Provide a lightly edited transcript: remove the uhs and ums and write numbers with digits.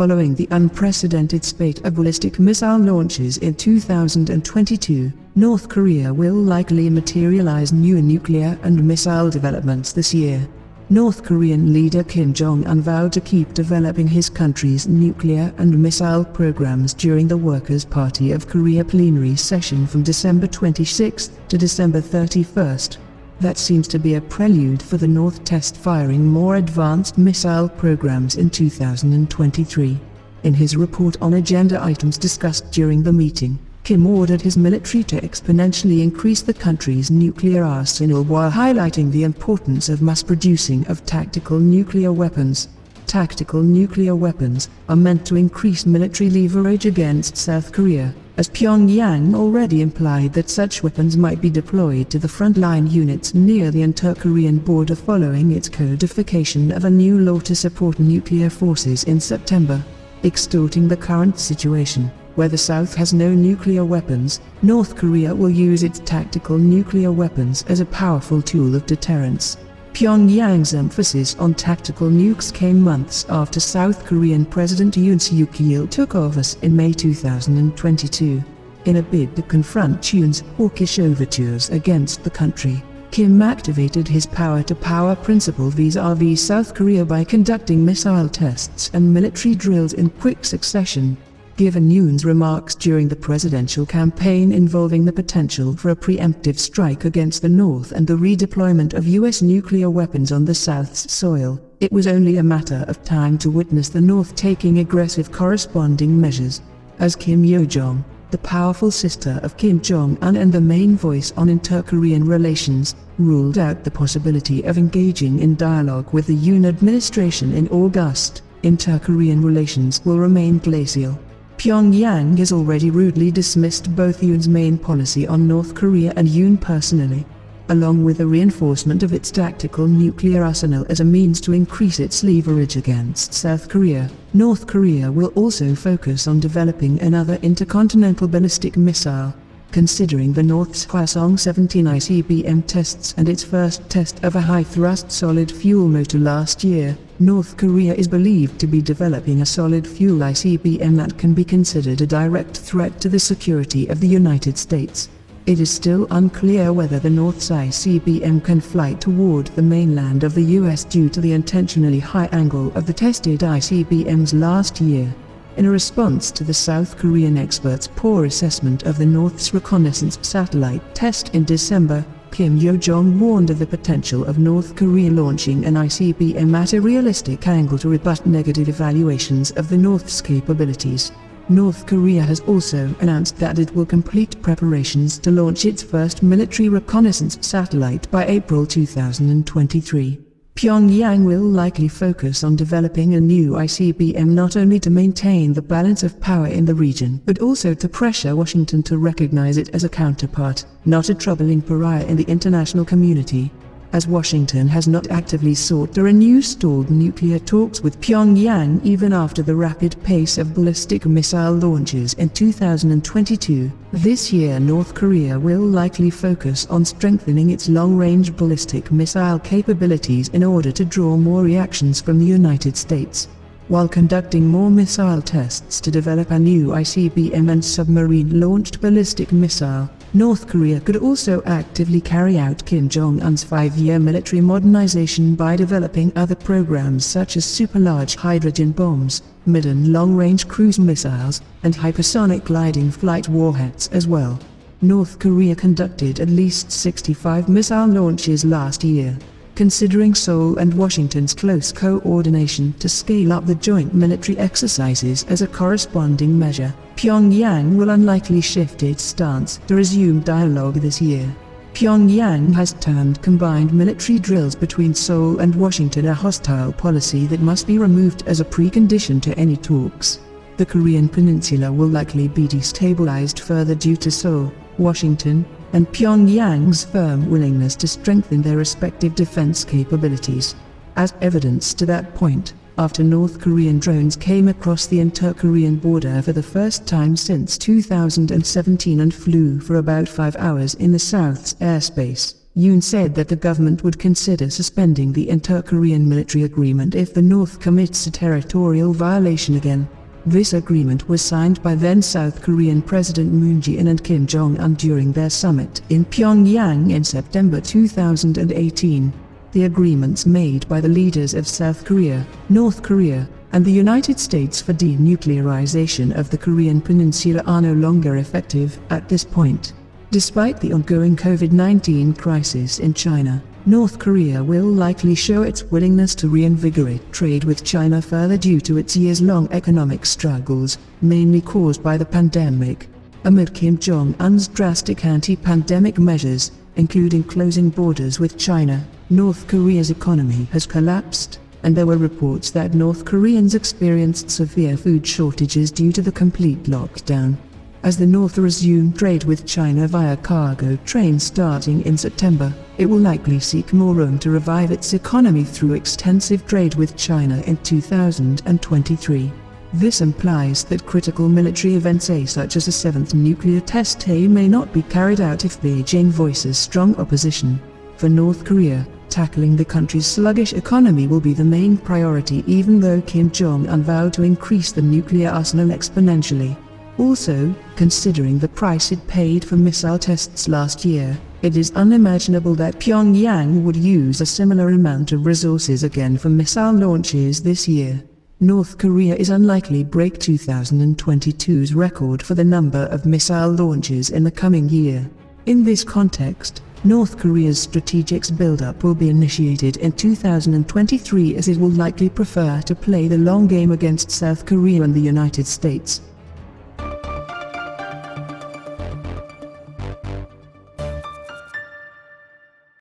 Following the unprecedented spate of ballistic missile launches in 2022, North Korea will likely materialize new nuclear and missile developments this year. North Korean leader Kim Jong Un vowed to keep developing his country's nuclear and missile programs during the Workers' Party of Korea plenary session from December 26 to December 31. That seems to be a prelude for the North test firing more advanced missile programs in 2023. In his report on agenda items discussed during the meeting, Kim ordered his military to exponentially increase the country's nuclear arsenal while highlighting the importance of mass producing of tactical nuclear weapons. Tactical nuclear weapons are meant to increase military leverage against South Korea, as Pyongyang already implied that such weapons might be deployed to the frontline units near the inter-Korean border following its codification of a new law to support nuclear forces in September. Extorting the current situation, where the South has no nuclear weapons, North Korea will use its tactical nuclear weapons as a powerful tool of deterrence. Pyongyang's emphasis on tactical nukes came months after South Korean President Yoon Suk-yeol took office in May 2022. In a bid to confront Yoon's hawkish overtures against the country, Kim activated his power-to-power principle vis-à-vis South Korea by conducting missile tests and military drills in quick succession. Given Yoon's remarks during the presidential campaign involving the potential for a preemptive strike against the North and the redeployment of U.S. nuclear weapons on the South's soil, it was only a matter of time to witness the North taking aggressive corresponding measures. As Kim Yo-jong, the powerful sister of Kim Jong Un and the main voice on inter-Korean relations, ruled out the possibility of engaging in dialogue with the Yoon administration in August, inter-Korean relations will remain glacial. Pyongyang has already rudely dismissed both Yoon's main policy on North Korea and Yoon personally, along with the reinforcement of its tactical nuclear arsenal as a means to increase its leverage against South Korea. North Korea will also focus on developing another intercontinental ballistic missile. Considering the North's Hwasong-17 ICBM tests and its first test of a high-thrust solid-fuel motor last year, North Korea is believed to be developing a solid-fuel ICBM that can be considered a direct threat to the security of the United States. It is still unclear whether the North's ICBM can fly toward the mainland of the US due to the intentionally high angle of the tested ICBMs last year. In a response to the South Korean experts' poor assessment of the North's reconnaissance satellite test in December, Kim Yo-jong warned of the potential of North Korea launching an ICBM at a realistic angle to rebut negative evaluations of the North's capabilities. North Korea has also announced that it will complete preparations to launch its first military reconnaissance satellite by April 2023. Pyongyang will likely focus on developing a new ICBM not only to maintain the balance of power in the region but also to pressure Washington to recognize it as a counterpart, not a troubling pariah in the international community. As Washington has not actively sought to renew stalled nuclear talks with Pyongyang even after the rapid pace of ballistic missile launches in 2022, this year North Korea will likely focus on strengthening its long-range ballistic missile capabilities in order to draw more reactions from the United States. While conducting more missile tests to develop a new ICBM and submarine-launched ballistic missile, North Korea could also actively carry out Kim Jong Un's 5-year military modernization by developing other programs such as super-large hydrogen bombs, mid- and long-range cruise missiles, and hypersonic gliding flight warheads as well. North Korea conducted at least 65 missile launches last year. Considering Seoul and Washington's close coordination to scale up the joint military exercises as a corresponding measure, Pyongyang will unlikely shift its stance to resume dialogue this year. Pyongyang has termed combined military drills between Seoul and Washington a hostile policy that must be removed as a precondition to any talks. The Korean peninsula will likely be destabilized further due to Seoul, Washington, and Pyongyang's firm willingness to strengthen their respective defense capabilities. As evidence to that point, after North Korean drones came across the inter-Korean border for the first time since 2017 and flew for about 5 hours in the South's airspace, Yoon said that the government would consider suspending the inter-Korean military agreement if the North commits a territorial violation again. This agreement was signed by then South Korean President Moon Jae-in and Kim Jong Un during their summit in Pyongyang in September 2018. The agreements made by the leaders of South Korea, North Korea, and the United States for denuclearization of the Korean Peninsula are no longer effective at this point. Despite the ongoing COVID-19 crisis in China, North Korea will likely show its willingness to reinvigorate trade with China further due to its years-long economic struggles, mainly caused by the pandemic. Amid Kim Jong Un's drastic anti-pandemic measures, including closing borders with China, North Korea's economy has collapsed, and there were reports that North Koreans experienced severe food shortages due to the complete lockdown. As the North resumed trade with China via cargo trains starting in September, it will likely seek more room to revive its economy through extensive trade with China in 2023. This implies that critical military events such as a seventh nuclear test may not be carried out if Beijing voices strong opposition. For North Korea, tackling the country's sluggish economy will be the main priority, even though Kim Jong Un vowed to increase the nuclear arsenal exponentially. Also, considering the price it paid for missile tests last year, it is unimaginable that Pyongyang would use a similar amount of resources again for missile launches this year. North Korea is unlikely to break 2022's record for the number of missile launches in the coming year. In this context, North Korea's strategic build-up will be initiated in 2023, as it will likely prefer to play the long game against South Korea and the United States.